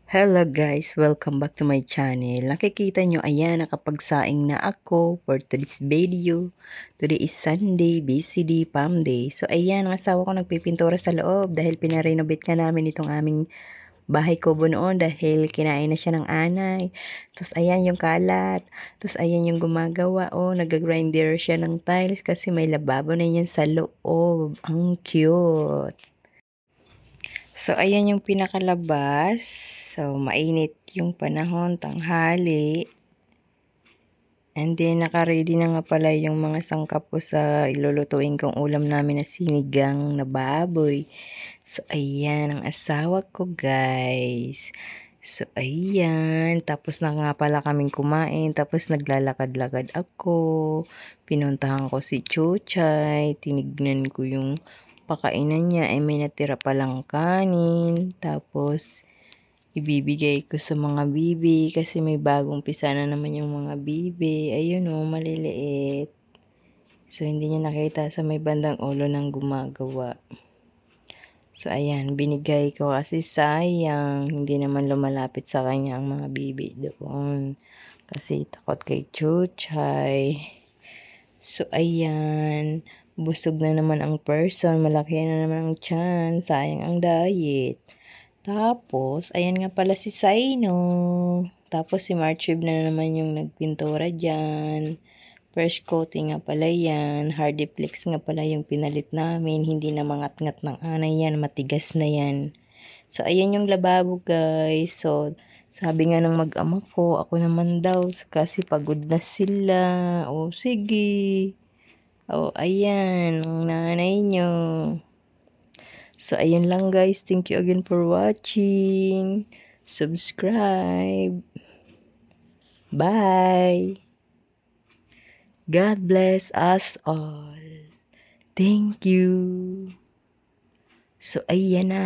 Hello guys! Welcome back to my channel. Nakikita nyo, ayan, nakapagsaing na ako for today's video. Today is Sunday, busy day, palm day. So ayan, ang asawa ko nagpipintura sa loob dahil pinarenovate nga namin itong aming bahay kubo noon dahil kinain na siya ng anay. Tapos ayan yung kalat. Tapos ayan yung gumagawa. Oh, nag-grinder siya ng tiles kasi may lababo na yan sa loob. Ang cute! So, ayan yung pinakalabas. So, mainit yung panahon, tanghali. And then, naka-ready na nga pala yung mga sangkap ko sa ilulutuin kong ulam namin na sinigang na baboy. So, ayan ang asawa ko, guys. So, ayan. Tapos na nga pala kaming kumain. Tapos, naglalakad-lakad ako. Pinuntahan ko si Chuchay. Tinignan ko yung pakainan niya. Ay, may natira palang kanin. Tapos, ibibigay ko sa mga bibi. Kasi may bagong pisa na naman yung mga bibi. Ayun o, maliliit. So, hindi niya nakita sa may bandang ulo ng gumagawa. So, ayan, binigay ko kasi sayang, hindi naman lumalapit sa kanya ang mga bibi doon. Kasi takot kay Chuchay. So, ayan, busog na naman ang person, malaki na naman ang tiyan, sayang ang diet. Tapos, ayan nga pala si Saino. Tapos, si Marchib na naman yung nagpintura dyan. Fresh coating nga pala yan. Hardiplex nga pala yung pinalit namin. Hindi na mangat-ngat ng anay yan. Matigas na yan. So, ayan yung lababo, guys. So, sabi nga ng mag-ama ko, ako naman daw. Kasi pagod na sila. O, sige. O, ayan. Ang nanay nyo. So, ayan lang, guys. Thank you again for watching. Subscribe. Bye. God bless us all. Thank you. So, ayan na.